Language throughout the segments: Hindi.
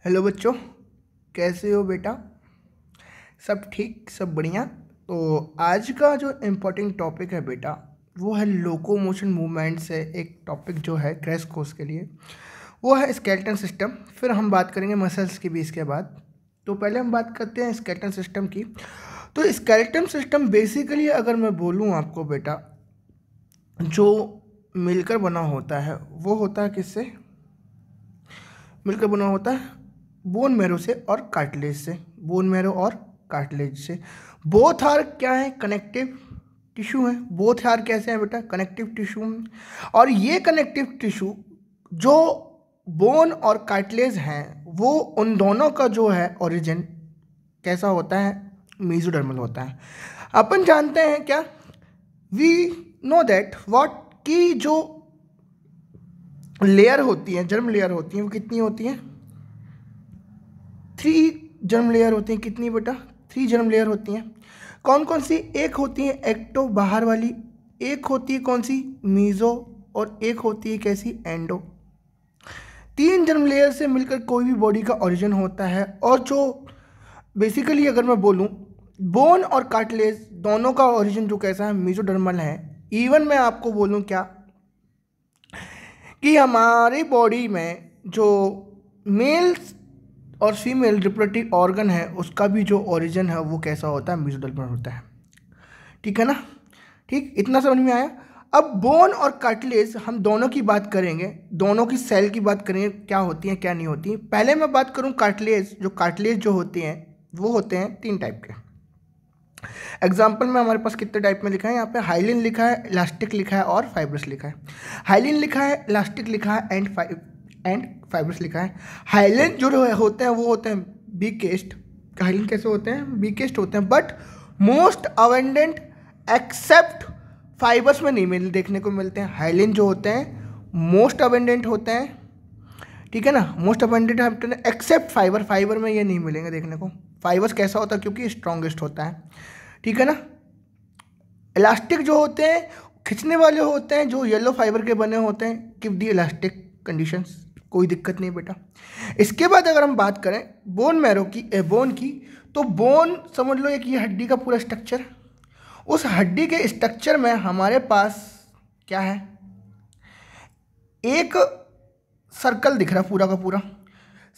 हेलो बच्चों, कैसे हो बेटा? सब ठीक, सब बढ़िया। तो आज का जो इम्पोर्टेंट टॉपिक है बेटा, वो है लोकोमोशन मूवमेंट से एक टॉपिक जो है क्रैश कोर्स के लिए, वो है स्केलेटन सिस्टम। फिर हम बात करेंगे मसल्स की भी इसके बाद। तो पहले हम बात करते हैं स्केलेटन सिस्टम की। तो स्केलेटन सिस्टम बेसिकली अगर मैं बोलूँ आपको बेटा, जो मिलकर बना होता है वो होता है किससे मिलकर बना होता है? बोन मैरो से और कार्टिलेज से। बोन मैरो और कार्टिलेज से। बोथ आर क्या है? कनेक्टिव टिश्यू है। बोथ आर कैसे हैं बेटा? Connective tissue. और ये कनेक्टिव टिश्यू जो बोन और कार्टिलेज हैं, वो उन दोनों का जो है ओरिजिन कैसा होता है? मेसोडर्मल होता है। अपन जानते हैं क्या, वी नो दैट व्हाट, की जो लेयर होती है, जर्म लेयर होती है, वो कितनी होती है? 3 जर्म लेयर होती हैं। कितनी बेटा? 3 जर्म लेयर होती हैं। कौन कौन सी? एक होती है एक्टो, बाहर वाली। एक होती है कौन सी? मीजो। और एक होती है कैसी? एंडो। 3 जर्म लेयर से मिलकर कोई भी बॉडी का ओरिजिन होता है। और जो बेसिकली अगर मैं बोलूँ, बोन और कार्टिलेज दोनों का ओरिजिन जो कैसा है? मेसोडर्मल है। इवन मैं आपको बोलूँ क्या, कि हमारी बॉडी में जो मेल और फीमेल रिप्रोडक्टिव ऑर्गन है, उसका भी जो ओरिजिन है वो कैसा होता है? मेसोडर्मल होता है। ठीक है ना? ठीक, इतना समझ में आया। अब बोन और कार्टिलेज हम दोनों की बात करेंगे, दोनों की सेल की बात करेंगे, क्या होती हैं क्या नहीं होती। पहले मैं बात करूं कार्टिलेज। जो कार्टिलेज जो होते हैं वो होते हैं 3 टाइप के। एग्जाम्पल में हमारे पास कितने टाइप में लिखा है यहाँ पे? हाइलिन लिखा है, इलास्टिक लिखा है और फाइब्रस लिखा है। हाइलिन लिखा है, इलास्टिक लिखा है एंड फाइब्रस लिखा है। हाइलिन जो होते हैं वो होते हैं बीकेस्ट। हाइलिन कैसे होते हैं? बीकेस्ट होते हैं, but most abundant accept fibres में नहीं देखने को मिलते हैं। हाइलिन जो होते हैं मोस्ट अवेंडेंट होते हैं, ठीक है ना? Most abundant except fiber. Fiber में ये नहीं मिलेंगे देखने को। फाइबर्स कैसा होता है? क्योंकि स्ट्रॉन्गेस्ट होता है, ठीक है ना? इलास्टिक जो होते हैं खिंचने वाले होते हैं, जो येलो फाइबर के बने होते हैं, गिव दी इलास्टिक कंडीशंस, कोई दिक्कत नहीं बेटा। इसके बाद अगर हम बात करें बोन मैरो की, बोन की, तो बोन समझ लो एक ये हड्डी का पूरा स्ट्रक्चर। उस हड्डी के स्ट्रक्चर में हमारे पास क्या है? एक सर्कल दिख रहा पूरा का पूरा।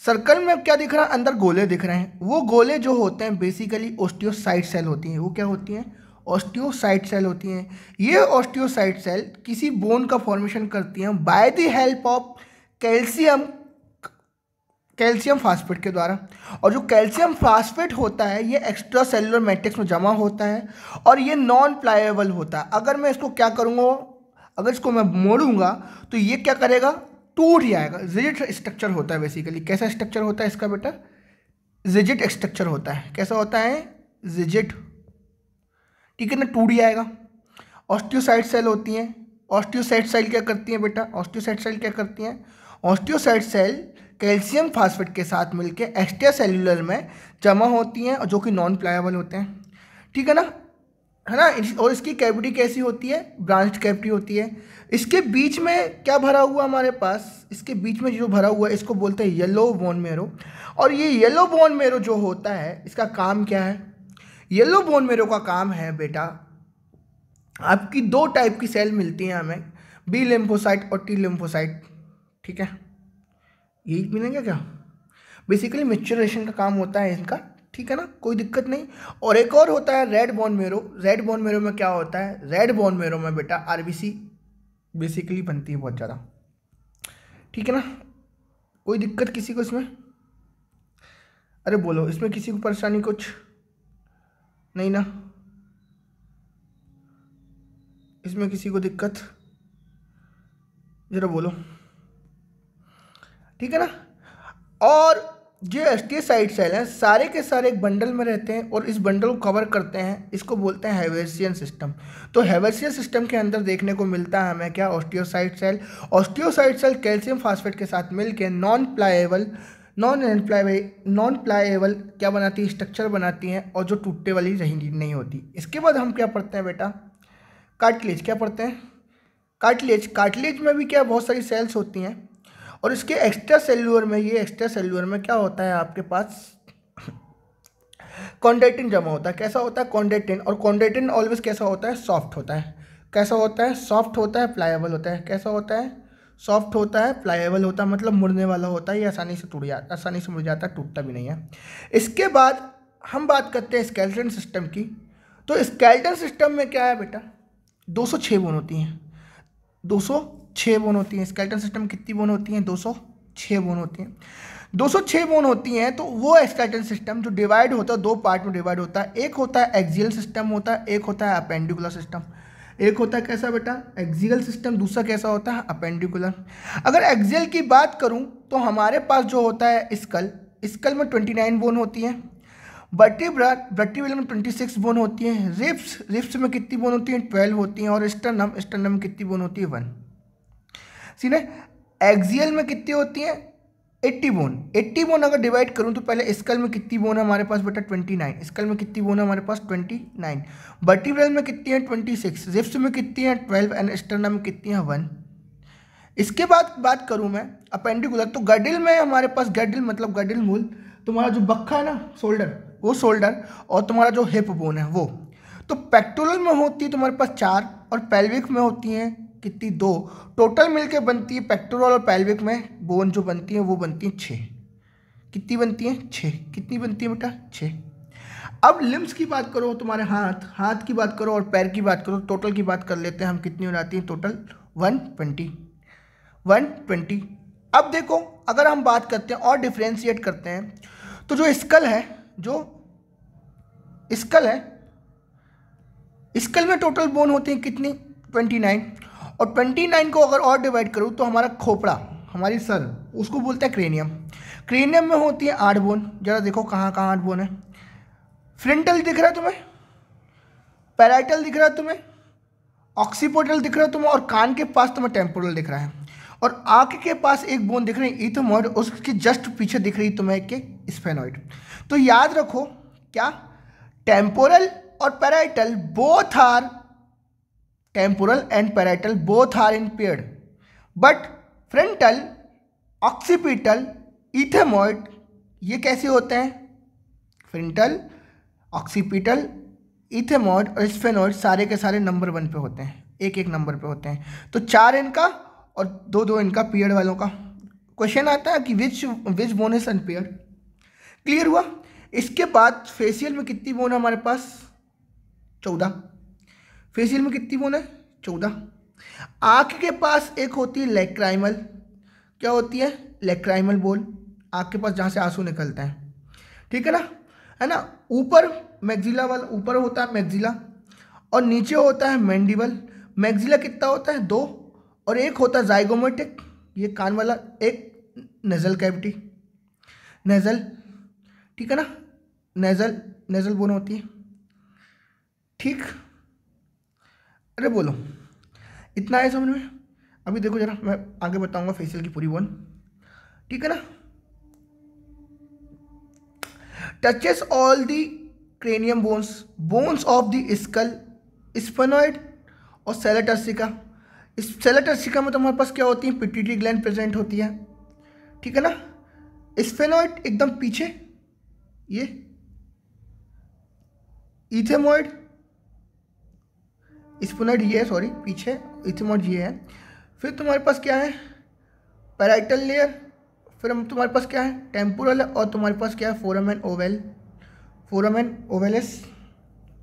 सर्कल में क्या दिख रहा है? अंदर गोले दिख रहे हैं। वो गोले जो होते हैं बेसिकली ऑस्टियोसाइट सेल होती हैं। वो क्या होती हैं? ऑस्टियोसाइट सेल होती हैं। ये ऑस्टियोसाइट सेल किसी बोन का फॉर्मेशन करती हैं by the help of calcium phosphate के द्वारा। और जो कैल्शियम फास्फेट होता है ये एक्स्ट्रा सेलुलर मैट्रिक्स में जमा होता है और ये नॉन प्लाएबल होता है। अगर मैं इसको क्या करूँगा, अगर इसको मैं मोड़ूंगा तो ये क्या करेगा? टूट जाएगा। रिजिड स्ट्रक्चर होता है बेसिकली। कैसा स्ट्रक्चर होता है इसका बेटा? रिजिड स्ट्रक्चर होता है। कैसा होता है? रिजिड, ठीक है ना? टूट जाएगा। ऑस्टियोसाइट सेल होती हैं। ऑस्टियोसाइट सेल क्या करती हैं बेटा? ऑस्टियोसाइट सेल क्या करती हैं? ऑस्टियोसाइट सेल कैल्शियम फास्फेट के साथ मिलकर एक्स्ट्रा सेल्यूलर में जमा होती हैं, जो कि नॉन प्लाएबल होते हैं, ठीक है ना? है ना? और इसकी कैविटी कैसी होती है? ब्रांच्ड कैविटी होती है। इसके बीच में क्या भरा हुआ हमारे पास? इसके बीच में जो भरा हुआ है इसको बोलते हैं येलो बोन मेरो। और ये येलो बोन मेरो जो होता है, इसका काम क्या है? येलो बोन मेरो का काम है बेटा, आपकी 2 टाइप की सेल मिलती हैं हमें, बी लिम्फोसाइट और टी लिम्फोसाइट, ठीक है? यही मिलेंगे क्या? बेसिकली मैच्योरेशन का काम होता है इनका, ठीक है ना? कोई दिक्कत नहीं। और एक और होता है red bone marrow. Red bone marrow में क्या होता है? रेड बोन मेरो में बेटा आरबीसी बेसिकली बनती है बहुत ज़्यादा, ठीक है ना? कोई दिक्कत किसी को इसमें? अरे बोलो, इसमें किसी को परेशानी कुछ नहीं ना? इसमें किसी को दिक्कत? जरा बोलो, ठीक है ना? और जो एस्टियोसाइट सेल हैं सारे के सारे एक बंडल में रहते हैं और इस बंडल को कवर करते हैं। इसको बोलते हैं हैवेसियन सिस्टम। तो हैवेसियन सिस्टम के अंदर देखने को मिलता है हमें क्या? Osteocyte cell. Osteocyte cell calcium phosphate के साथ मिलकर नॉन प्लाएबल क्या बनाती है? स्ट्रक्चर बनाती हैं, और जो टूटने वाली नहीं होती। इसके बाद हम क्या पढ़ते हैं बेटा? कार्टिलेज। क्या पढ़ते हैं? कार्टिलेज। कार्टिलेज में भी क्या बहुत सारी सेल्स होती हैं, और इसके एक्स्ट्रा सेल्यूलर में, ये एक्स्ट्रा सेल्यूलर में क्या होता है आपके पास, कॉन्ड्राइटिन जमा होता है। कैसा होता है, कॉन्ड्राइटिन। और कॉन्ड्राइटिन ऑलवेज कैसा होता है, सॉफ्ट होता है। कैसा होता है, सॉफ्ट होता है, प्लायबल होता है। कैसा होता है, सॉफ्ट होता है, प्लायबल होता है, मतलब मुड़ने वाला होता है, ये आसानी से आसानी से मुड़ जाता है, टूटता भी नहीं है। इसके बाद हम बात करते हैं स्केलेटन सिस्टम की। तो स्केलेटन सिस्टम में क्या है बेटा, 206 बोन होती हैं, 206 बोन होती हैं। स्केलेटन सिस्टम में कितनी बोन होती हैं, 206 बोन होती हैं। 206 बोन होती हैं। तो वो स्केलेटन सिस्टम जो डिवाइड होता है, दो पार्ट में डिवाइड होता है। एक होता है एक्सियल सिस्टम होता है, एक होता है अपेंडिकुलर सिस्टम। एक होता है कैसा बेटा, एक्सियल सिस्टम, दूसरा कैसा होता है, अपेंडिकुलर। अगर एक्सियल की बात करूं तो हमारे पास जो होता है स्कल, स्कल में 29 बोन होती हैं। वर्टिब्रल में 26 बोन होती हैं। रिब्स में कितनी बोन होती हैं, 12 होती हैं। और स्टर्नम में कितनी बोन होती है, 1। सीने एक्सियल में कितनी होती हैं, 80 बोन। 80 बोन अगर डिवाइड करूं तो पहले स्कल में कितनी बोन है हमारे पास बेटा, 29। स्कल में कितनी बोन है हमारे पास, 29। वर्टिब्रल में कितनी है, 26। रिब्स में कितनी है, 12। एंड स्टर्नम में कितनी है, 1। इसके बाद बात करूं मैं अपेंडिकुलर, तो गडिल में हमारे पास, गडिल मतलब गडिल मूल, तुम्हारा जो बक्खा है ना, शोल्डर, वो शोल्डर, और तुम्हारा जो हिप बोन है वो। तो पेक्टोरल में होती है तुम्हारे पास 4, और पेल्विक में होती हैं कितनी, 2। टोटल मिलके बनती है पेक्टोरल और पेल्विक में बोन जो बनती है वो बनती है 6। कितनी बनती है, 6। कितनी बनती है बेटा, 6। अब लिम्स की बात करो, तुम्हारे हाथ की बात करो और पैर की बात करो, टोटल की बात कर लेते हैं हम, कितनी हो जाती है टोटल, 120। अब देखो अगर हम बात करते हैं और डिफ्रेंशिएट करते हैं, तो जो स्कल है, स्कल में टोटल बोन होती है कितनी, 29। और 29 को अगर और डिवाइड करूँ तो हमारा खोपड़ा, हमारी सर, उसको बोलते हैं क्रेनियम। क्रेनियम में होती है 8 बोन। जरा देखो कहाँ 8 बोन है। फ्रंटल दिख रहा है तुम्हें, पैराइटल दिख रहा है तुम्हें, ऑक्सीपिटल दिख रहा है तुम्हें, और कान के पास तुम्हें टेम्पोरल दिख रहा है, और आंख के पास एक बोन दिख रही है इथोमॉइड, उसके जस्ट पीछे दिख रही तुम्हें एक स्फेनॉइड। तो याद रखो क्या, टेम्पोरल और parietal both are, temporal and parietal both are in paired, but frontal, occipital, ethmoid ये कैसे होते हैं, फ्रंटल, ऑक्सीपिटल, इथेमॉइड और स्फेनॉइड सारे के सारे नंबर 1 पे होते हैं, एक एक नंबर पे होते हैं। तो 4 इनका और 2 इनका पीरियड वालों का। क्वेश्चन आता है कि विच बोन इज अनपेयर्ड। क्लियर हुआ। इसके बाद फेशियल में कितनी बोन है हमारे पास, 14। फेशियल में कितनी बोन है, 14। आँख के पास एक होती है लैक्राइमल, क्या होती है, लैक्राइमल बोन, आँख के पास जहाँ से आंसू निकलते हैं, ठीक है ना। ऊपर मैक्सिला वाला, ऊपर होता है मैक्सिला, और नीचे होता है मैंडिबल। मैक्सिला कितना होता है, 2, और एक होता है जाइगोमेटिक, ये कान वाला, एक नेजल कैविटी, नेजल, ठीक है ना, नेजल बोन होती है, ठीक। अरे बोलो, इतना है समझ में। अभी देखो जरा, मैं आगे बताऊंगा फेशियल की पूरी बोन, ठीक है ना। Touches all the cranium bones of the skull, sphenoid और सेला टर्सिका। इस सेला टर्सिका में तुम्हारे पास क्या होती है, पिट्यूटरी ग्लैंड प्रेजेंट होती है, ठीक है ना। स्फेनॉइड एकदम पीछे, ये इथेमॉइड, स्फेनॉइड ये है, सॉरी पीछे, इथेमॉइड ये है। फिर तुम्हारे पास क्या है, पैराइटल लेयर, फिर तुम्हारे पास क्या है, टेम्पोरल, और तुम्हारे पास क्या है, फोरामेन ओवल, फोरामेन ओवेलिस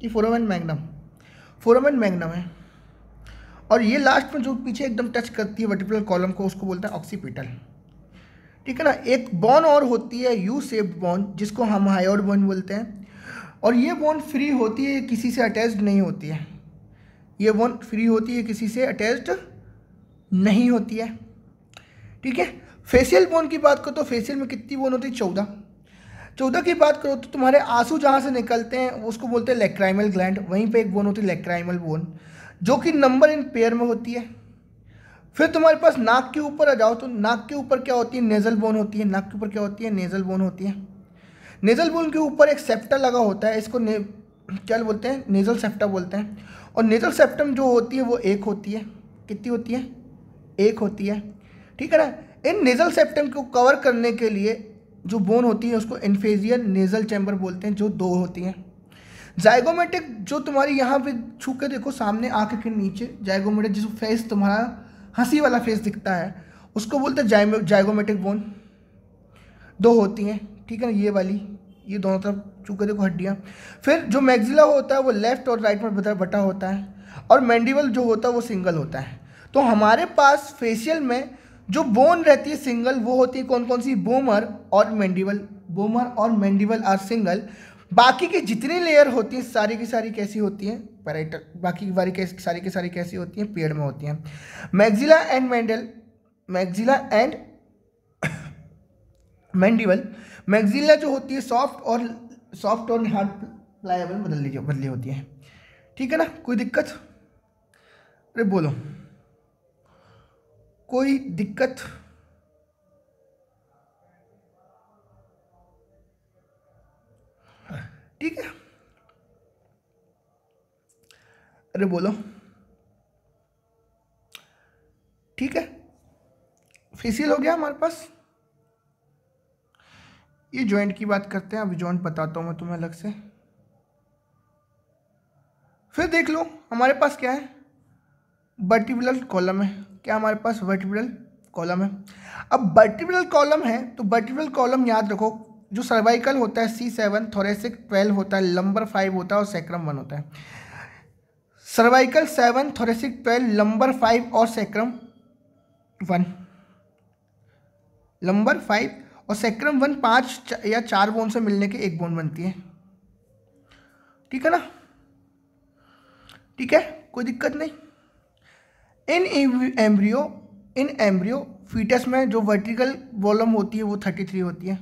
की फोरामेन मैग्नम है। और ये लास्ट में जो पीछे एकदम टच करती है वर्टिब्रल कॉलम को, उसको बोलते हैं ऑक्सीपिटल, ठीक है ना। एक बोन और होती है यू शेप्ड बोन, जिसको हम हायोड बोन बोलते हैं, और ये बोन फ्री होती है, किसी से अटैच्ड नहीं होती है। ये बोन फ्री होती है, किसी से अटैच्ड नहीं होती है, ठीक है। फेशियल बोन की बात करो तो फेशियल में कितनी बोन होती है, 14 की बात करो तो तुम्हारे आंसू जहाँ से निकलते हैं उसको बोलते हैं लैक्राइमल ग्लैंड, वहीं पे एक बोन होती है लैक्राइमल बोन, जो कि नंबर इन पेयर में होती है। फिर तुम्हारे पास नाक के ऊपर आ जाओ तो नाक के ऊपर क्या होती है, नेजल बोन होती है। नाक के ऊपर क्या होती है, नेजल बोन होती है। नेजल बोन के ऊपर एक सेप्टा लगा होता है, इसको क्या बोलते हैं, नेजल सेप्टा बोलते हैं। और नेजल सेप्टम जो होती है वो एक होती है, कितनी होती है, एक होती है, ठीक है ना। इन नेजल सेप्टम को कवर करने के लिए जो बोन होती है उसको इन्फेरियर नेजल चैम्बर बोलते हैं, जो 2 होती हैं। जाइगोमेटिक जो तुम्हारी यहाँ पे छू के देखो सामने आंख के नीचे जाइगोमेटिक जो फेस तुम्हारा हंसी वाला फेस दिखता है उसको बोलते हैं जाइगोमेटिक बोन, 2 होती हैं, ठीक है ना, ये वाली, ये दोनों तरफ छू के देखो हड्डियाँ। फिर जो मैक्सिला होता है वो लेफ्ट और राइट में बटा होता है और मैंडिबल जो होता है वो सिंगल होता है। तो हमारे पास फेशियल में जो बोन रहती है सिंगल वो होती है कौन कौन सी, बोमर और मैंडिबल, बोमर और मैंडिबल आर सिंगल। बाकी की जितनी लेयर होती हैं सारी की सारी कैसी होती हैं, पैराइटल, बाकी की सारी की सारी कैसी होती हैं, पेड़ में होती हैं। मैक्सिला एंड मैंडिबल, मैक्सिला जो होती है सॉफ्ट और हार्ड प्लायबल बदली होती है, ठीक है ना। कोई दिक्कत, अरे बोलो कोई दिक्कत, ठीक है, अरे बोलो, ठीक है। फेशियल हो गया हमारे पास। ये जॉइंट की बात करते हैं, अभी जॉइंट बताता हूँ मैं तुम्हें अलग से। फिर देख लो हमारे पास क्या है, वर्टिब्रल कॉलम है। क्या हमारे पास वर्टिब्रल कॉलम है। अब वर्टिब्रल कॉलम है तो वर्टिब्रल कॉलम याद रखो, जो सर्वाइकल होता है C7, थोरेसिक 12 होता है, लंबर 5 होता है और सैक्रम 1 होता है। सर्वाइकल 7, थोरेसिक 12, लंबर 5 और सैक्रम 1, लंबर 5 और सैक्रम 1 5 या 4 बोन से मिलने के एक बोन बनती है, ठीक है ना, ठीक है, कोई दिक्कत नहीं। इन एम्ब्रियो फीटस में जो वर्टिकल वॉल्यूम होती है वो 33 होती है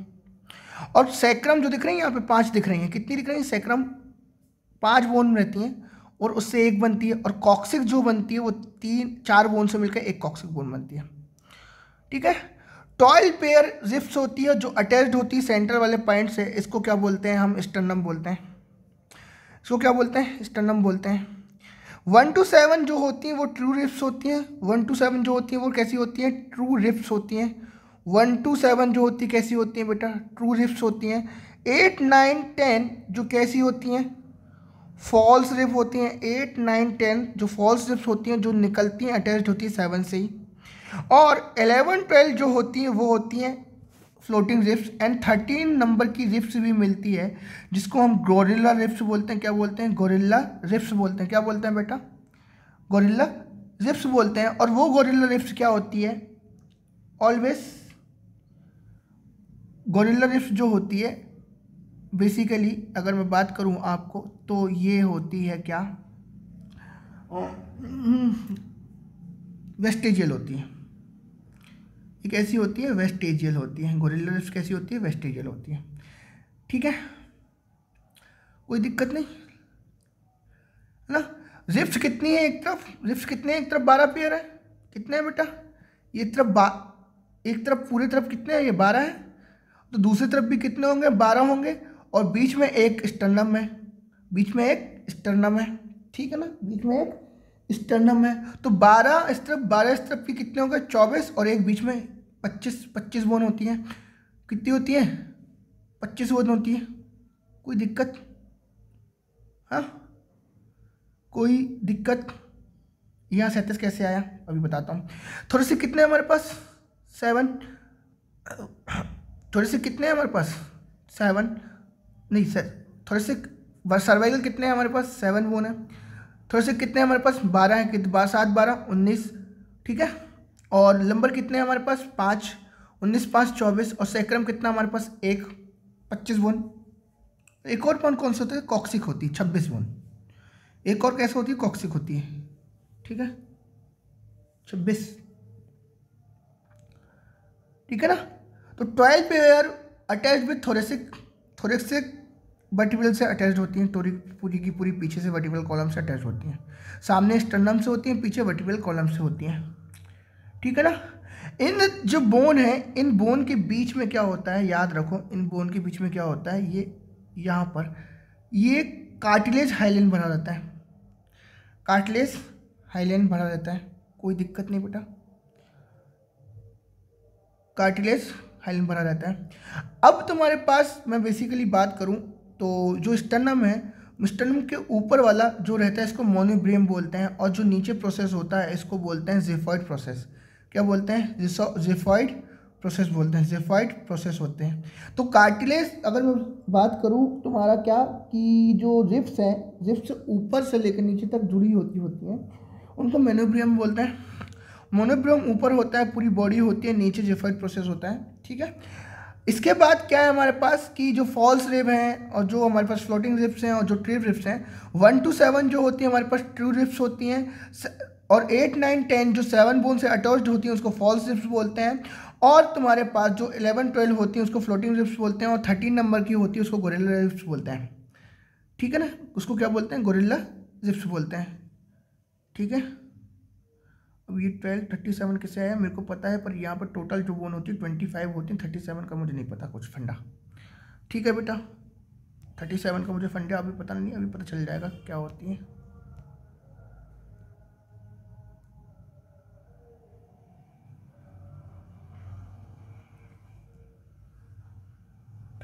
और सैक्रम जो दिख रही है यहाँ पे 5 दिख रही हैं, कितनी दिख रही है, सैक्रम 5 बोन रहती हैं और उससे एक बनती है और कॉक्सिक जो बनती है वो 4 बोन से मिलकर एक कॉक्सिक बोन बनती है, ठीक है। टॉयल पेयर जिप्स होती है जो अटैच्ड होती है सेंटर वाले पॉइंट से, इसको क्या बोलते हैं हम, स्टर्नम बोलते हैं, इसको क्या बोलते हैं, स्टर्नम बोलते हैं। 1 to 7 जो होती हैं वो ट्रू रिप्स होती हैं, 1 to 7 जो होती हैं वो कैसी होती हैं, ट्रू रिप्स होती हैं। 1 to 7 जो होती है कैसी होती हैं बेटा, ट्रू रिप्स होती हैं। 8, 9, 10 जो कैसी होती हैं, फॉल्स रिप होती हैं। 8, 9, 10 जो फॉल्स रिप्स होती हैं जो निकलती हैं अटैच्ड होती है 7 से ही। और 11, 12 जो होती हैं वो होती हैं फ्लोटिंग रिप्स एंड 13 नंबर की रिप्स भी मिलती है जिसको हम गोरिल्ला रिप्स बोलते हैं। क्या बोलते हैं, गोरिल्ला रिप्स बोलते हैं। क्या बोलते हैं बेटा, गोरिल्ला रिप्स बोलते हैं। और वो गोरिल्ला रिप्स क्या होती है, ऑलवेज गोरिल्ला रिप्स जो होती है बेसिकली अगर मैं बात करूं आपको तो ये होती है क्या, वेस्टेजियल होती है। ये कैसी होती है, वेस्टेजियल होती है। गोरिल्ला रिप्स कैसी होती है, वेस्टेजियल होती है, ठीक है, कोई दिक्कत नहीं है ना। रिप्स कितनी है एक तरफ, रिप्स कितने हैं एक तरफ, 12 पेयर है। कितने हैं बेटा, ये तरफ एक तरफ पूरी तरफ कितने हैं, ये 12 है, तो दूसरी तरफ भी कितने होंगे, 12 होंगे और बीच में एक स्टर्नम है, बीच में एक स्टर्नम है, ठीक है ना, बीच में एक स्टर्नम है। तो 12 इस तरफ 12 इस तरफ की कितने होंगे, 24 और एक बीच में 25 बोन होती हैं। कितनी होती है, 25 बोन होती है। कोई दिक्कत, हाँ कोई दिक्कत। यहाँ 37 कैसे आया अभी बताता हूँ। थोड़े से कितने हमारे पास, 7, थोड़े से कितने हैं हमारे पास, 7 नहीं सर, थोड़े से सर्वाइकल कितने हैं हमारे पास, 7 बोन है। थोड़े से कितने हैं हमारे पास, 12 है, कितने 7, 12, 19, ठीक है। और लंबर कितने हैं हमारे पास, 5, 19, 5, 24 और सैक्रम कितना हमारे पास, 1, 25 बोन। एक और बोन कौन सा होता है, कॉक्सिक होती है, 26 बोन। एक और कैसे होती है, कॉक्सिक होती है, ठीक है, 26, ठीक है ना। तो 12 pair attach with thoracic vertebral से अटैच होती हैं, पूरी की पूरी पीछे से वर्टिब्रल कॉलम से अटैच होती हैं, सामने स्टर्नम से होती हैं, पीछे वर्टिब्रल कॉलम से होती हैं, ठीक है ना। इन जो बोन है, इन बोन के बीच में क्या होता है, याद रखो, इन बोन के बीच में क्या होता है, ये यहाँ पर ये कार्टिलेज हाइलेन भरा रहता है, कार्टिलेज हाइलेन भरा रहता है। कोई दिक्कत नहीं बेटा, कार्टिलेज हाइलन भरा रहता है। अब तुम्हारे पास मैं बेसिकली बात करूं तो जो स्टर्नम है, स्टर्नम के ऊपर वाला जो रहता है इसको मोनोब्रेम बोलते हैं, और जो नीचे प्रोसेस होता है इसको बोलते हैं ज़िफॉइड प्रोसेस। क्या बोलते हैं? ज़िफॉइड प्रोसेस बोलते हैं, ज़िफॉइड प्रोसेस होते हैं। तो कार्टिलेज अगर मैं बात करूं तुम्हारा क्या कि जो रिब्स हैं, रिब्स ऊपर से लेकर नीचे तक जुड़ी होती हैं, उनको मोनोब्रेम बोलते हैं। मोनोब्रेम ऊपर होता है, पूरी बॉडी होती है, नीचे ज़िफॉइड प्रोसेस होता है, ठीक है। इसके बाद क्या है हमारे पास कि जो फॉल्स रिब हैं और जो हमारे पास फ्लोटिंग रिब्स हैं और जो ट्रू रिब्स हैं, 1 to 7 जो होती है हमारे पास ट्रू रिब्स होती हैं, और 8, 9, 10 जो 7 बोन से अटैच्ड होती हैं उसको फॉल्स रिब्स बोलते हैं, और तुम्हारे पास जो 11, 12 होती हैं उसको फ्लोटिंग रिब्स बोलते हैं, और 13 नंबर की होती है उसको गोरिल्ला रिब्स बोलते हैं, ठीक है ना। उसको क्या बोलते हैं? गोरिल्ला रिब्स बोलते हैं, ठीक है। अब ये 12, 37 किसे आया मेरे को पता है, पर यहाँ पर टोटल जो बोन होती है 25 होती है, 37 का मुझे नहीं पता कुछ फंडा, ठीक है बेटा। 37 का मुझे फंडा अभी पता नहीं, अभी पता चल जाएगा क्या होती है।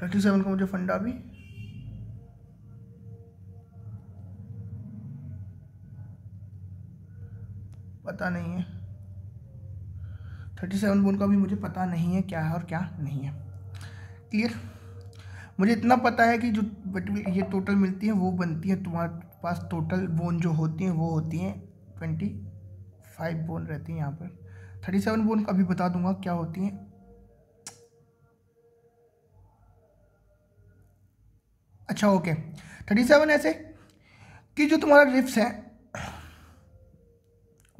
थर्टी सेवन का मुझे फंडा अभी पता नहीं है। 37 बोन का भी मुझे पता नहीं है क्या है और क्या नहीं है, क्लियर। मुझे इतना पता है कि जो ये टोटल मिलती है वो बनती है, तुम्हारे पास टोटल बोन जो होती हैं वो होती हैं 25 बोन रहती हैं यहाँ पर। 37 बोन का अभी बता दूंगा क्या होती हैं। अच्छा ओके, 37 ऐसे कि जो तुम्हारा रिब्स है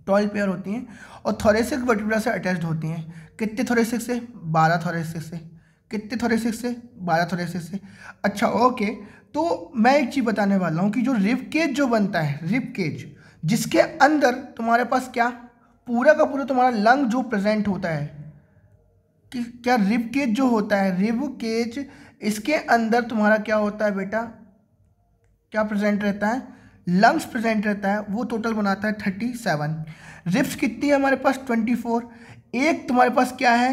12 पेयर होती हैं और थोरेसिक वर्टिब्रा से अटैच्ड होती हैं। कितने थोरेसिक से? 12 थोरेसिक से। कितने थोरेसिक से? 12 थोरेसिक से। अच्छा ओके, तो मैं एक चीज़ बताने वाला हूँ कि जो रिब केज जो बनता है, रिब केज जिसके अंदर तुम्हारे पास क्या पूरा का पूरा तुम्हारा लंग जो प्रेजेंट होता है, कि क्या रिब केज जो होता है, रिब केज इसके अंदर तुम्हारा क्या होता है बेटा, क्या प्रेजेंट रहता है? लंग्स प्रेजेंट रहता है, वो टोटल बनाता है 37। रिब्स कितनी है हमारे पास? 24। एक तुम्हारे पास क्या है?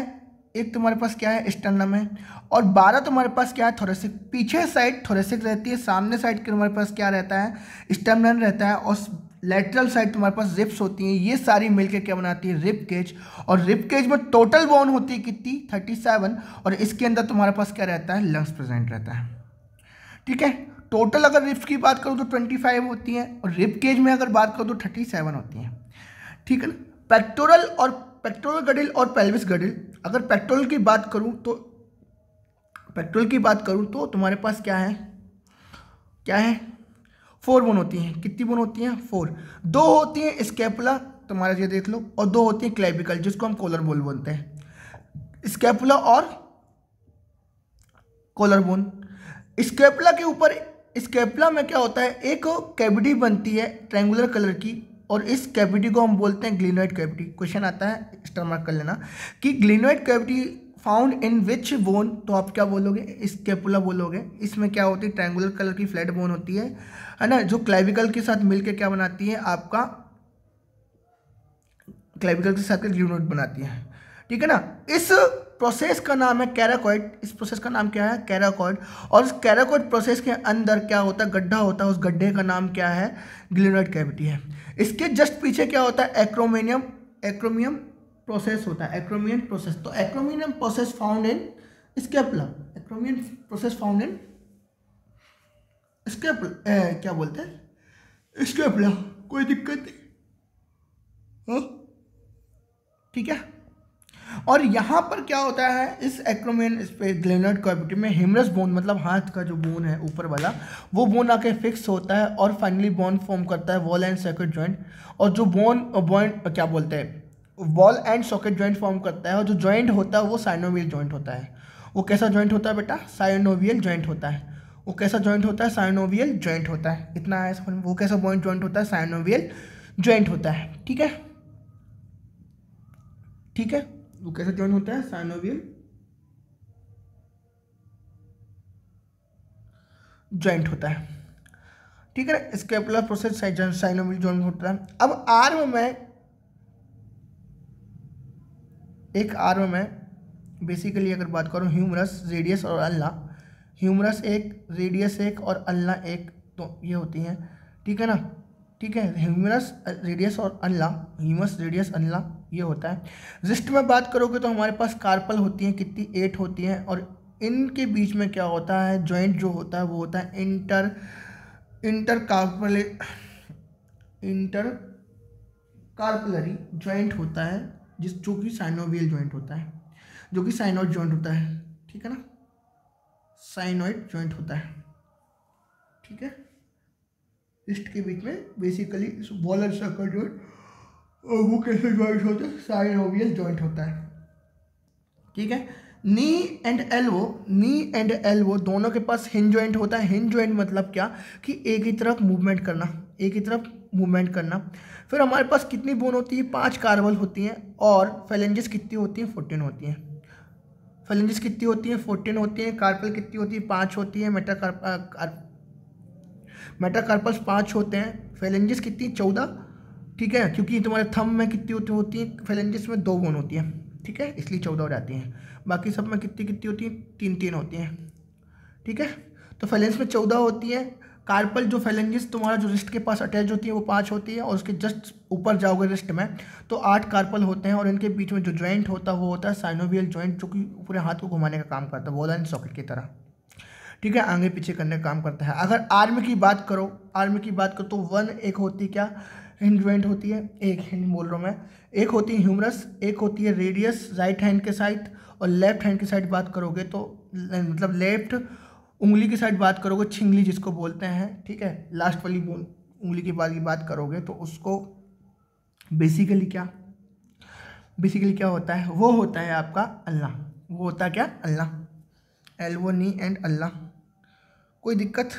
एक तुम्हारे पास क्या है? स्टर्नम है। और 12 तुम्हारे पास क्या है? थोरेसिक। पीछे साइड थोरेसिक रहती है, सामने साइड के तुम्हारे पास क्या रहता है? स्टर्नम रहता है, और लेटरल साइड तुम्हारे पास रिब्स होती हैं। ये सारी मिलकर क्या बनाती है? Rib cage. और रिब केज में टोटल बोन होती है कितनी? 37। और इसके अंदर तुम्हारे पास क्या रहता है? लंग्स प्रेजेंट रहता है, ठीक है। टोटल अगर रिब्स की बात करूँ तो 25 होती हैं, और रिब केज में अगर बात करूँ तो 37 होती हैं, ठीक है ना। पेक्टोरल गडिल और पेल्विस गडिल, अगर पेक्टोरल की बात करूँ तो तुम्हारे पास क्या है? 4 बोन होती हैं। कितनी बोन होती हैं? 4। 2 होती हैं स्कैपुला, तुम्हारा ये देख लो, और 2 होती हैं क्लेविकल जिसको हम कॉलर बोन बोलते हैं। स्कैपुला और कॉलर बोन। स्कैपुला के ऊपर, स्कैपुला में क्या होता है? एक कैविटी बनती है ट्रायंगुलर कलर की, और इस कैविटी को हम बोलते हैं ग्लिनोइड कैविटी। क्वेश्चन आता है, स्टार मार्क कर लेना, कि glenoid cavity found in which bone, तो आप क्या बोलोगे? स्कैपुला बोलोगे। इसमें क्या होती है? ट्रायंगुलर कलर की फ्लैट बोन होती है ना, जो क्लेविकल के साथ मिलकर क्या बनाती है? आपका क्लेविकल के साथ ग्लिनोइड बनाती है, ठीक है ना। इस प्रोसेस का नाम है कैराकॉइड। इस प्रोसेस का नाम क्या है? कैराकॉइड। और इस कैराकॉइड प्रोसेस के अंदर क्या होता है? गड्ढा होता है, उस गड्ढे का नाम क्या है? ग्लिनोइड कैविटी है। इसके जस्ट पीछे क्या होता है? एक्रोमियम प्रोसेस होता है, एक्रोमियन प्रोसेस। तो एक्रोमियम process found in scapula, acromion process found in scapula, क्या बोलते हैं? स्कैपुला। कोई दिक्कत नहीं, ठीक है। और यहाँ पर क्या होता है? इस एक्रोमियन ग्लिनोइड कैविटी में हिमरस बोन, मतलब हाथ का जो बोन है ऊपर वाला, वो बोन आके फिक्स होता है और फाइनली बोन फॉर्म करता है वॉल एंड सॉकेट जॉइंट। और जो बोन क्या बोलते हैं? Wall and socket joint form करता है, और जो जॉइंट होता है वो साइनोवियल जॉइंट होता है। वो कैसा जॉइंट होता है बेटा? साइनोवियल जॉइंट होता है। वो कैसा जॉइंट होता है? साइनोवियल जॉइंट होता है। इतना है समझ में? वो कैसा जॉइंट होता है? साइनोवियल जॉइंट होता है, ठीक है, ठीक है। वो कैसे जॉइन होता है? साइनोवियल जॉइंट होता है, ठीक है ना। स्कैपुलर प्रोसेस साइनोवियल जॉइंट होता है। अब आर्म में बेसिकली अगर बात करूँ ह्यूमरस, रेडियस और अल्ला, ह्यूमरस एक, रेडियस एक और अल्ला एक, तो ये होती हैं, ठीक है ना, ठीक है, ह्यूमरस, रेडियस और अल्ला, ह्यूमरस, रेडियस, अल्ला, ये होता है। रिस्ट में बात करोगे तो हमारे पास कार्पल होती हैं कितनी, 8 होती हैं, और इनके बीच में क्या होता है, जॉइंट जो होता है वो होता है इंटरकार्पलरी जॉइंट होता है, जो कि साइनोवियल जॉइंट होता है, जो कि साइनोइड जॉइंट होता है, ठीक है ना, साइनोइड जॉइंट होता है, ठीक है। रिस्ट के बीच में basically ball and circle joint, वो कैसे जॉइंट होता है, साइनोवियल जॉइंट होता है, ठीक है। नी एंड एल्बो दोनों के पास हिंज जॉइंट होता है। हिंज जॉइंट मतलब क्या, कि एक ही तरफ मूवमेंट करना, एक ही तरफ मूवमेंट करना। फिर हमारे पास कितनी बोन होती है, 5 कार्बल होती हैं, और फेलेंजेस कितनी होती हैं, 14 होती हैं। फेलेंजेस कितनी होती हैं, 14 होती हैं। कार्पल कितनी होती है, 5 होती है। मेटाकार्पल्स 5 होते हैं। फेलेंजेस कितनी, 14, ठीक है, क्योंकि तुम्हारे थंब में कितनी होती है, फेलेंजेस में 2 बोन होती है, ठीक है, इसलिए 14 हो जाती हैं। बाकी सब में कितनी कितनी होती हैं, 3 होती हैं, ठीक है। तो फेलेंस में 14 होती है। कार्पल जो फेलेंजेस तुम्हारा जो रिस्ट के पास अटैच होती है वो 5 होती है, और उसके जस्ट ऊपर जाओगे रिस्ट में तो 8 कार्पल होते हैं, और इनके बीच में जो जॉइंट होता है वो होता है साइनोवियल जॉइंट, जो कि पूरे हाथ को घुमाने का काम करता है, बॉल एंड सॉकेट की तरह, ठीक है, आगे पीछे करने का काम करता है। अगर आर्म की बात करो, तो 1 एक होती क्या, हिंज जॉइंट होती है, एक हिंज बोल रहा हूँ मैं, एक होती है ह्यूमरस, एक होती है रेडियस राइट हैंड के साइड, और लेफ्ट हैंड की साइड बात करोगे तो मतलब लेफ्ट उंगली की साइड बात करोगे, छिंगली जिसको बोलते हैं, ठीक है, लास्ट वाली उंगली की बात करोगे तो उसको बेसिकली क्या होता है, वो होता है आपका अल्लाह, वो होता है क्या, अल्लाह, एल्बो, नी एंड अल्लाह, कोई दिक्कत।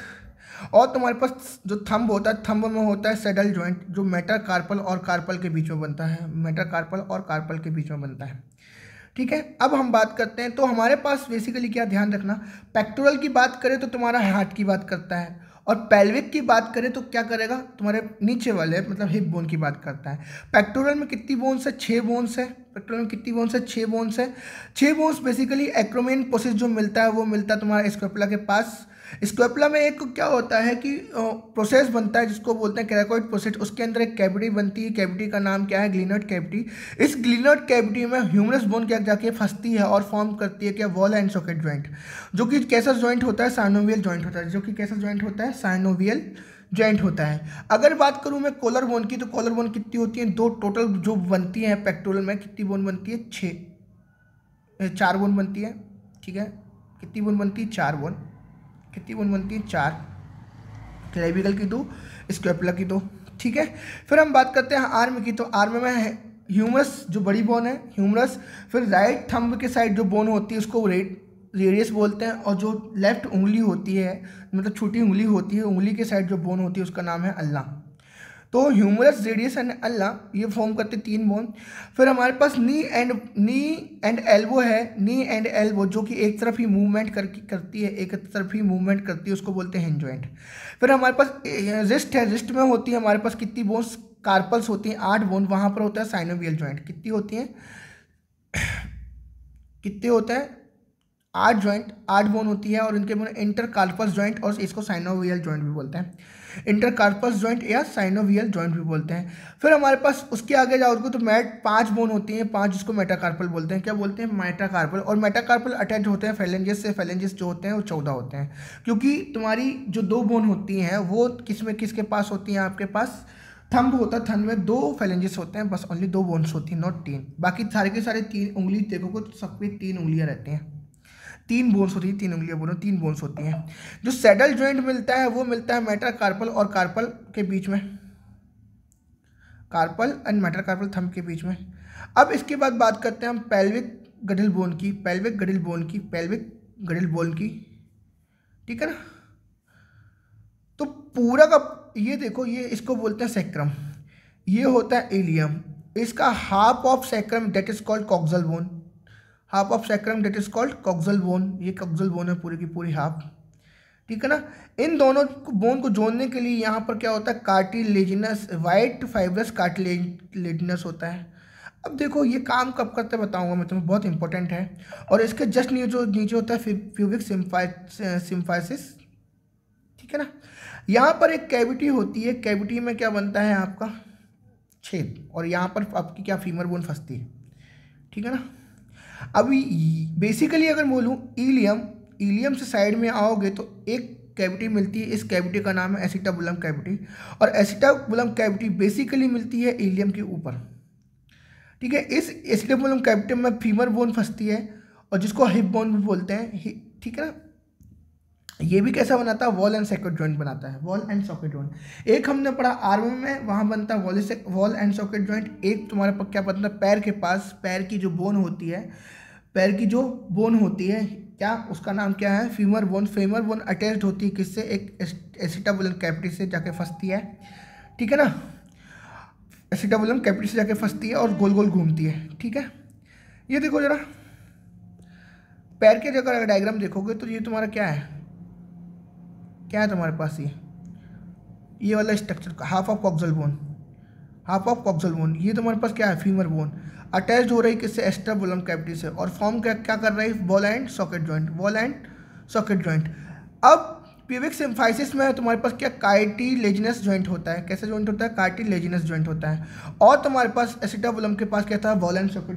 और तुम्हारे पास जो थंब होता है, थंब में होता है सैडल जॉइंट, जो मेटाकार्पल और कार्पल के बीच में बनता है, मेटाकार्पल और कार्पल के बीच में बनता है, ठीक है। अब हम बात करते हैं, तो हमारे पास बेसिकली क्या ध्यान रखना, पेक्टोरल की बात करें तो तुम्हारा हार्ट की बात करता है, और पेल्विक की बात करें तो क्या करेगा, तुम्हारे नीचे वाले मतलब हिप बोन की बात करता है। पेक्टोरल में कितनी बोन्स है, 6 बोन्स है। पेक्टोरल में कितनी बोन्स है, 6 बोन्स है। 6 बोन्स बेसिकली एक्रोमियन प्रोसेस जो मिलता है वो मिलता है तुम्हारा स्क्रोपुला के पास। स्क्रोपुला में एक क्या होता है कि प्रोसेस बनता है जिसको बोलते हैं क्रेकोइड प्रोसेस, उसके अंदर एक कैविटी बनती है, कैविटी का नाम क्या है, ग्लिनोइड कैविटी। इस ग्लिनोइड कैविटी में ह्यूमरस बोन क्या जाके फंसती है और फॉर्म करती है क्या, वॉल एंड सॉकेट जॉइंट, जो कि कैसा जॉइंट होता है, साइनोवियल जॉइंट होता है, जो कि कैसा जॉइंट होता है, साइनोवियल जॉइंट होता है। अगर बात करूं मैं कॉलर बोन की, तो कॉलर बोन कितनी होती है, 2 टोटल जो बनती है पेक्टोरल में, कितनी बोन बनती है, 4 बोन बनती है, ठीक है, कितनी बोन बनती है, 4 बोन, कितनी बोन बनती है, 4, क्लेविकल की 2, स्क्रोपुला की 2, ठीक है। फिर हम बात करते हैं आर्म की, तो आर्म में है ह्यूमरस जो बड़ी बोन है, ह्यूमरस, फिर राइट थंब के साइड जो बोन होती है उसको रेडियस बोलते हैं, और जो लेफ्ट उंगली होती है मतलब छोटी उंगली होती है, उंगली के साइड जो बोन होती है उसका नाम है अल्लाह। तो ह्यूमरस, रेडियस एंड अल्लाह ये फॉर्म करते 3 बोन। फिर हमारे पास नी एंड एल्बो है, नी एंड एल्बो जो कि एक तरफ ही मूवमेंट करती है, एक तरफ ही मूवमेंट करती है, उसको बोलते हैं हिंज जॉइंट। फिर हमारे पास रिस्ट है, रिस्ट में होती है हमारे पास कितनी बोन्स, कार्पल्स होती हैं 8 बोन, वहाँ पर होता है साइनोवियल जॉइंट, कितनी होती हैं, कितने होते हैं, 8 जॉइंट, 8 बोन होती है, और इनके बोन इंटरकार्पस जॉइंट, और इसको साइनोवियल जॉइंट भी बोलते हैं, इंटरकार्पस जॉइंट या साइनोवियल जॉइंट भी बोलते हैं। फिर हमारे पास उसके आगे जाओगे तो 5 बोन होती हैं, 5 जिसको मेटाकार्पल बोलते हैं, क्या बोलते हैं, मेटाकार्पल, और मेटाकार्पल अटैच होते हैं फेलेंजेस से, फेलेंजेस जो होते हैं वो 14 होते हैं, क्योंकि तुम्हारी जो 2 बोन होती हैं वो किसके पास होती हैं, आपके पास थंब होता है, थंब में 2 फेलेंजेस होते हैं, बस ओनली 2 बोन्स होती हैं, नॉट 3, बाकी सारे के सारे 3 उंगली देखोगे तो सब पे 3 उंगलियां रहती हैं, 3 बोन्स होती है, 3 उंगलियां बोलो, 3 बोन्स होती हैं। जो सैडल जॉइंट मिलता है वो मिलता है मेटाकार्पल और कार्पल के बीच में, कार्पल एंड मेटाकार्पल थंब के बीच में। अब इसके बाद बात करते हैं हम पेल्विक गडिल बोन की, पेल्विक गडिल बोन की, ठीक है ना। तो पूरा का ये देखो, ये इसको बोलते हैं सैक्रम, ये होता है इलियम, इसका half of sacrum that is called coxal bone, half of sacrum that is called coxal bone, ये कॉक्सल बोन है पूरी की पूरी हाफ, ठीक है ना। इन दोनों बोन को जोड़ने के लिए यहाँ पर क्या होता है, कार्टिलेजिनस वाइट फाइब्रस कार्टिलेजिनस होता है। अब देखो ये काम कब करते बताऊंगा मैं तुम्हें, बहुत इंपॉर्टेंट है। और इसके जस्ट नीचे होता है प्यूबिक सिम्फाइसिस, ठीक है ना। यहाँ पर एक कैविटी होती है, कैविटी में क्या बनता है आपका छेद, और यहाँ पर आपकी क्या फीमर बोन फंसती है, ठीक है ना। अभी बेसिकली अगर बोलूँ इलियम से साइड में आओगे तो एक कैविटी मिलती है, इस कैविटी का नाम है एसिटाबुलम कैविटी, और एसिटाबुलम कैविटी बेसिकली मिलती है इलियम के ऊपर, ठीक है। इस एसिटाबुलम कैविटी में फीमर बोन फंसती है और जिसको हिप बोन भी बोलते हैं, ठीक है ना। ये भी कैसा बनाता है, वॉल एंड सॉकेट जॉइंट बनाता है, वॉल एंड सॉकेट जॉइंट। एक हमने पढ़ा आर्म में, वहाँ बनता है वॉल एंड सॉकेट जॉइंट। एक तुम्हारे पास क्या बनता है, पैर के पास, पैर की जो बोन होती है, पैर की जो बोन होती है, क्या उसका नाम क्या है, femur bone. Femur bone attached होती है किससे, एक एसिटाबुलम कैविटी से जाके फंसती है, ठीक है ना। एसिटाबुलम कैविटी से जाके फंसती है और गोल गोल घूमती है, ठीक है। ये देखो जरा पैर के जगह अगर डायग्राम देखोगे तो ये तुम्हारा क्या है, क्या है तुम्हारे पास, ये वाला structure half of coxal bone, ये तुम्हारे पास क्या है, फीमर बोन अटैच हो रही किससे, एसिटाबुलम कैविटी से, और फॉर्म क्या कर रही है, वॉल एंड सॉकेट जॉइंट। अब प्यूबिक सिम्फाइसिस में तुम्हारे पास क्या, कार्टिलेजिनस जॉइंट होता है। कैसा जॉइंट होता है, कार्टिलेजिनस जॉइंट होता है। और तुम्हारे पास एसिटाबुलम के पास क्या था, वॉल एंड सॉकेट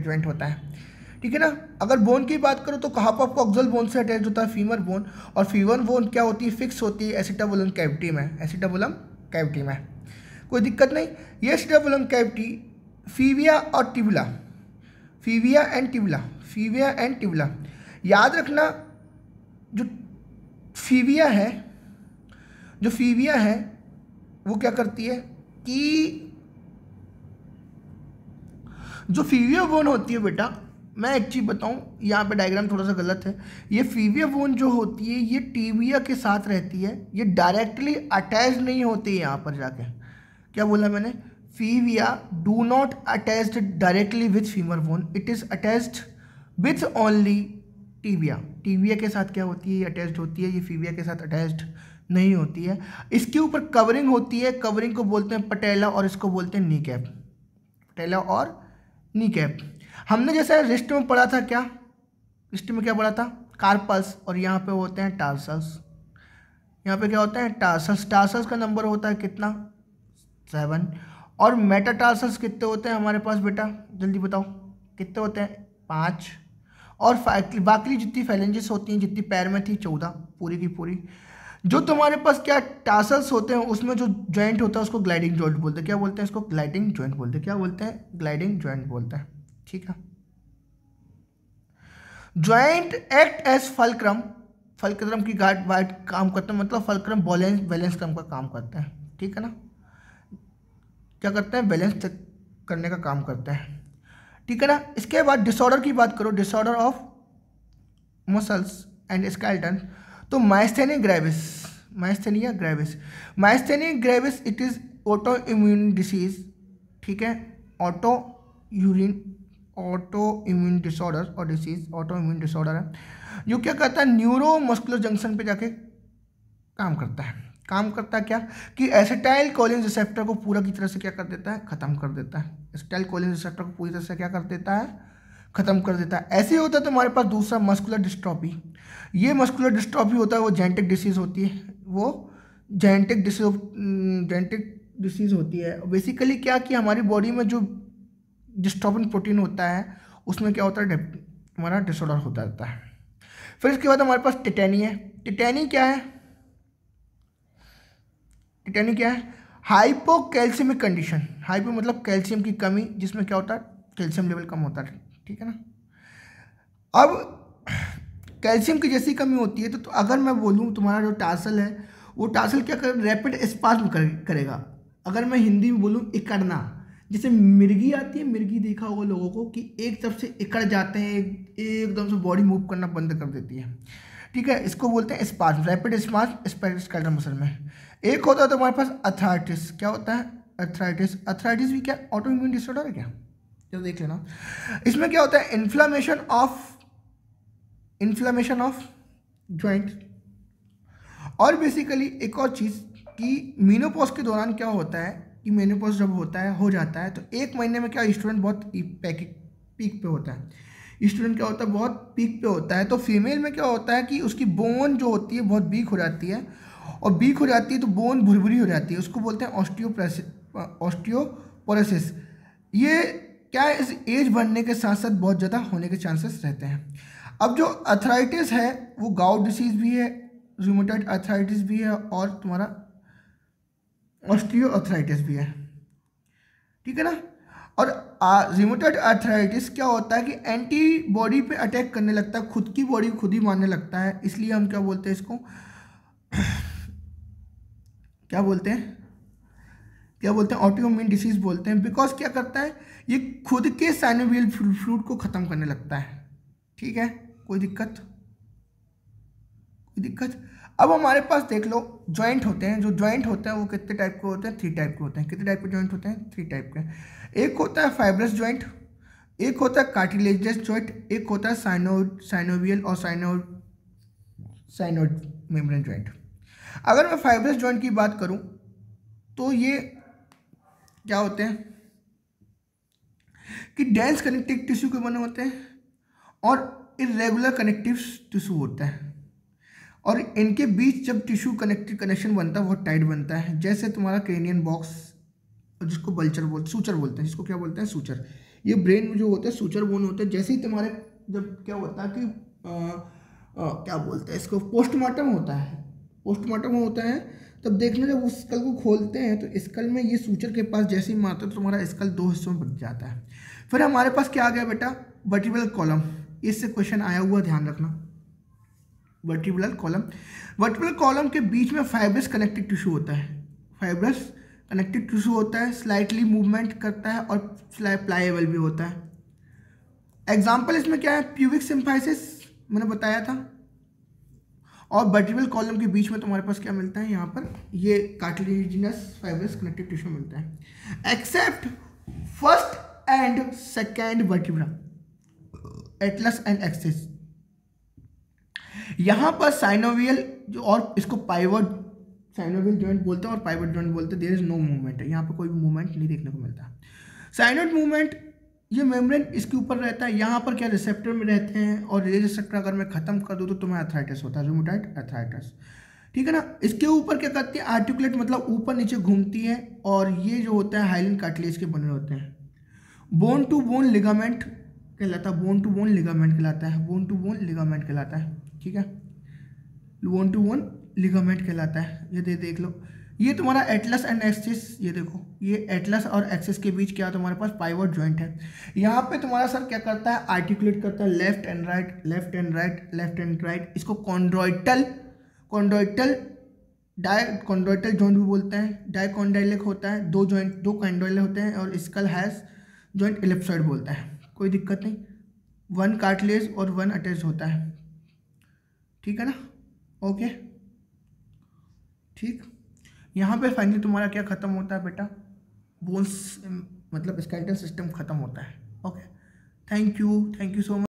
जॉइंट होता है, ठीक है ना। अगर बोन की बात करो तो हाफ ऑफ कॉक्सल बोन से अटैच होता है फीमर बोन, और फीमर बोन क्या होती है, फिक्स होती है एसिटाबुलम कैविटी में, कोई दिक्कत नहीं। ये एसिटाबुलम कैविटी फीविया एंड टिबुला, याद रखना। जो फीविया है वो क्या करती है कि जो फीविया बोन होती है बेटा, मैं एक चीज़ बताऊं, यहाँ पे डायग्राम थोड़ा सा गलत है। ये फीविया बोन जो होती है ये टिबिया के साथ रहती है, ये डायरेक्टली अटैच नहीं होती है। यहाँ पर जाके क्या बोला मैंने, fibula do not attached directly with femur bone, it is attached with only tibia के साथ क्या होती है, अटैच्ड होती है। ये फीविया के साथ अटैच्ड नहीं होती है। इसके ऊपर कवरिंग होती है, कवरिंग को बोलते हैं पटेला, और इसको बोलते हैं नी कैप, पटेला और नी कैप। हमने जैसे रिस्ट में पढ़ा था, क्या रिस्ट में क्या पढ़ा था, कार्पल्स, और यहाँ पे होते हैं टार्सल्स। यहाँ पे क्या होता है, टार्सल्स का नंबर होता है कितना, 7। और मेटाटार्सल्स कितने होते हैं हमारे पास बेटा, जल्दी बताओ कितने होते हैं, 5। और बाकी जितनी फैलेंजेस होती हैं, जितनी पैर में थी 14, पूरी की पूरी। जो तुम्हारे पास क्या टार्सल्स होते हैं उसमें जो जॉइंट होता है उसको ग्लाइडिंग जॉइंट बोलते हैं। क्या बोलते हैं इसको, ग्लाइडिंग जॉइंट बोलते हैं। क्या बोलते हैं, ग्लाइडिंग जॉइंट बोलते हैं, ठीक है। जॉइंट एक्ट एज फलक्रम की गार्ड वाइट काम करते हैं, मतलब फलक्रम बैलेंस क्रम का काम करते हैं, ठीक है ना। क्या करते हैं, बैलेंस करने का काम करते हैं, ठीक है ना। इसके बाद डिसऑर्डर की बात करो, disorder of muscles and skeleton, तो myasthenia gravis it is auto immune disease, ठीक है। ऑटो इम्यून डिसऑर्डर और डिसीज ऑटो इम्यून डिसऑर्डर है, जो क्या करता है, न्यूरो मस्कुलर जंक्शन पे जाके काम करता है क्या, कि एसिटाइल कोलिन रिसेप्टर को पूरा की तरह से क्या कर देता है, खत्म कर देता है। एसिटाइल कोलिन रिसेप्टर को पूरी तरह से क्या कर देता है, खत्म कर देता है। ऐसे ही होता है तुम्हारे पास दूसरा मस्कुलर डिस्ट्रॉफी। ये मस्कुलर डिस्ट्रॉफी होता है, वो जेनेटिक डिसीज होती है, वो जेनेटिक डिसीज होती है। बेसिकली क्या कि हमारी बॉडी में जो डिस्ट्रोफिन प्रोटीन होता है उसमें क्या होता है, हमारा डिसऑर्डर होता रहता है। फिर इसके बाद हमारे पास टिटेनी है। टिटेनी क्या है, हाइपोकैल्सियमिक कंडीशन। हाइपो मतलब कैल्शियम की कमी, जिसमें क्या होता है, कैल्शियम लेवल कम होता है, ठीक है ना। अब कैल्शियम की जैसी कमी होती है तो अगर मैं बोलूँ तुम्हारा जो टार्सल है वो टार्सल क्या कर, रैपिड स्पाज्म करेगा। अगर मैं हिंदी में बोलूँ इकड़ना, जैसे मिर्गी आती है, मिर्गी देखा होगा लोगों को कि एक तरफ से इकड़ जाते हैं, एकदम से बॉडी मूव करना बंद कर देती है, ठीक है। इसको बोलते हैं spasm, rapid spasm skeletal muscle में। एक होता है तो हमारे पास अर्थराइटिस। क्या होता है, अर्थराइटिस भी क्या ऑटो इम्यून डिसऑर्डर है क्या, जब देख लेना। इसमें क्या होता है, इन्फ्लामेशन ऑफ जॉइंट। और बेसिकली एक और चीज़ कि मीनोपॉज के दौरान क्या होता है, कि मेनोपॉज जब हो जाता है तो 1 महीने में क्या स्टूडेंट बहुत पीक पे होता है। स्टूडेंट क्या होता है, बहुत पीक पे होता है। तो फीमेल में क्या होता है कि उसकी बोन जो होती है बहुत वीक हो जाती है, और वीक हो जाती है तो बोन भुरभुरी हो जाती है, उसको बोलते हैं ऑस्टियोपोरोसिस। ये क्या है, इस एज बढ़ने के साथ साथ बहुत ज़्यादा होने के चांसेस रहते हैं। अब जो अर्थराइटिस है वो गाउट डिसीज भी है, रूमेटॉइड अर्थराइटिस भी है, और तुम्हारा ऑस्टियोआर्थराइटिस भी है, ठीक है ना। और रूमेटॉइड अर्थराइटिस क्या होता है कि एंटीबॉडी पे अटैक करने लगता है, खुद की बॉडी खुद ही मारने लगता है, इसलिए हम क्या बोलते हैं इसको क्या बोलते हैं ऑटोइम्यून डिसीज बोलते हैं। बिकॉज क्या करता है, ये खुद के साइनोवियल फ्लूइड को ख़त्म करने लगता है, ठीक है। कोई दिक्कत? अब हमारे पास देख लो जॉइंट होते हैं। जो जॉइंट होते हैं वो कितने टाइप के होते हैं? 3 टाइप के होते हैं। कितने टाइप के जॉइंट होते हैं? 3 टाइप के। एक होता है फाइब्रस जॉइंट, एक होता है कार्टिलेजस जॉइंट, एक होता है साइनोवियल और साइनोइड मेम्ब्रेन जॉइंट। अगर मैं फाइब्रस जॉइंट की बात करूं तो ये क्या होते हैं कि डेंस कनेक्टिव टिश्यू के बने होते हैं और इरेगुलर कनेक्टिव टिश्यू होता है, और इनके बीच जब टिश्यू कनेक्शन बनता है बहुत टाइट बनता है। जैसे तुम्हारा क्रेनियन बॉक्स, जिसको सूचर बोलते हैं, जिसको क्या बोलते हैं? सूचर। ये ब्रेन में जो होता है सूचर बोन होता है। जैसे ही तुम्हारे जब क्या होता है कि क्या बोलते हैं इसको, पोस्टमार्टम होता है, तब देखना जब उस स्कल को खोलते हैं तो स्कल में ये सूचर के पास जैसे ही मारते तो तुम्हारा स्कल 2 हिस्सों में बट जाता है। फिर हमारे पास क्या आ गया बेटा? Vertebral column. इससे क्वेश्चन आया हुआ, ध्यान रखना। वर्टिब्रल कॉलम के बीच में फाइब्रस कनेक्टिव टिश्यू होता है, स्लाइटली मूवमेंट करता है और प्लाएबल भी होता है। एग्जाम्पल इसमें क्या है? प्यूबिक सिम्फाइसिस मैंने बताया था। और वर्टिब्रल कॉलम के बीच में तुम्हारे पास क्या मिलता है? यहाँ पर ये कार्टिलेजिनस फाइब्रस कनेक्टिव टिश्यू मिलता है, accept first and second vertebra, Atlas and axis. यहाँ पर साइनोवियल जो, और इसको साइनोवियल जॉइंट बोलते हैं और पाइवट जॉइंट बोलते हैं। देयर इज नो मूवमेंट है, यहाँ पर कोई भी मूवमेंट नहीं देखने को मिलता। साइनोइड मूवमेंट, ये मेम्ब्रेन इसके ऊपर रहता है, यहाँ पर क्या रिसेप्टर में रहते हैं, और ये रिसेप्टर अगर मैं खत्म कर दूँ तो तुम्हें अर्थराइटिस होता है, रूमेटॉइड अर्थराइटिस, ठीक है ना। इसके ऊपर क्या करती है? आर्टिकुलेट, मतलब ऊपर नीचे घूमती है, और ये जो होता है हाइलिन कार्टिलेज के बने होते हैं। बोन टू बोन लिगामेंट कहलाता है, ठीक है, बोन टू बोन लिगामेंट कहलाता है। ये देख लो, ये तुम्हारा एटलस एंड एक्सिस, ये देखो, ये एटलस और एक्सिस के बीच क्या तुम्हारे पास? पाइवट जॉइंट है। यहाँ पे तुम्हारा सर क्या करता है? आर्टिकुलेट करता है लेफ्ट एंड राइट। इसको कॉन्ड्रोइटल जॉइंट भी बोलते हैं। डाइकॉन्डाइलिक होता है, दो कॉन्ड्रोइल होते हैं, और स्कल हैज जॉइंट इलिप्सॉइड बोलता है। कोई दिक्कत नहीं, 1 कार्टिलेज और 1 अटैच होता है, ठीक है ना। ओके, ठीक। यहाँ पे फाइनली तुम्हारा क्या खत्म होता है बेटा? बोन्स, मतलब स्केलेटल सिस्टम खत्म होता है। Okay, thank you so much.